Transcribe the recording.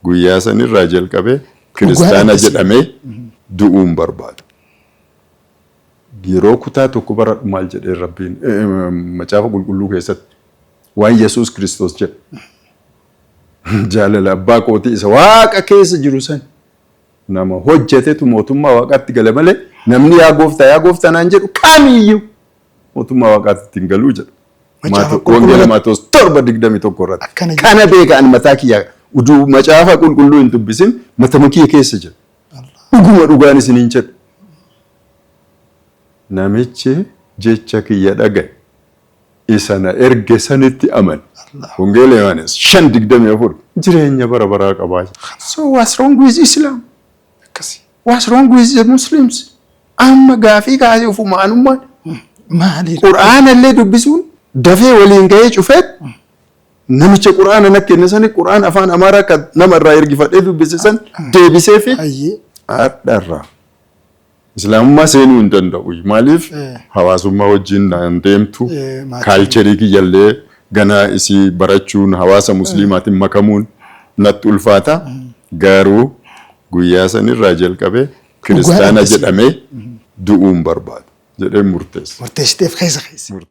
guyyaa sanirraa jalqabee kiristaana jedhamee du'uun barbaadu. Yeroo kutaa tokko baradhu maal jedhee Rabbiin macaafa qulqulluu keessatti waan Yesuus Kiristoos jedhe. Jaalala abbaa kootii isa waaqa keessa jiru san nama hojjetetu mootummaa waaqaatti gala malee namni yaa gooftaa naan jedhu kamiyyuu mootummaa waaqaatti ittiin galuu jedha. Wangeela Maatoos 7:21 irratti. Kana beekan mataa kiyyaa uduu macaafa qulqulluu hin dubbisin matama kiyya keessa jira. Dhuguma dhugaan isiniin jedhu. Namichi jecha kiyya dhagaye isa na erge sanitti aman. Wangeela Yohaanis 5:24 jireenya bara baraa qabaa. So what's wrong with Islam? What's wrong with the Muslims? Amma gaafii kaasee ufumaanummaan maali? Quraana illee dubbisuun dafee waliin ga'ee cufeet namicha quraana na kenne sani quraana afaan Amaaraa kan nama irraa ergifadhee dubbise san deebisee fi addarraa. Islaamummaa seenuu hin danda'u. Maaliif hawaasummaa wajjin naan deemtu kaalcherii kiyyallee ganaa isii barachuun hawaasa musliimaatiin makamuun natti ulfaata. Garuu guyyaa sanirraa jalqabee kiristaana jedhamee du'uun barbaadu jedhee murteessa. Murteessiteef keessa.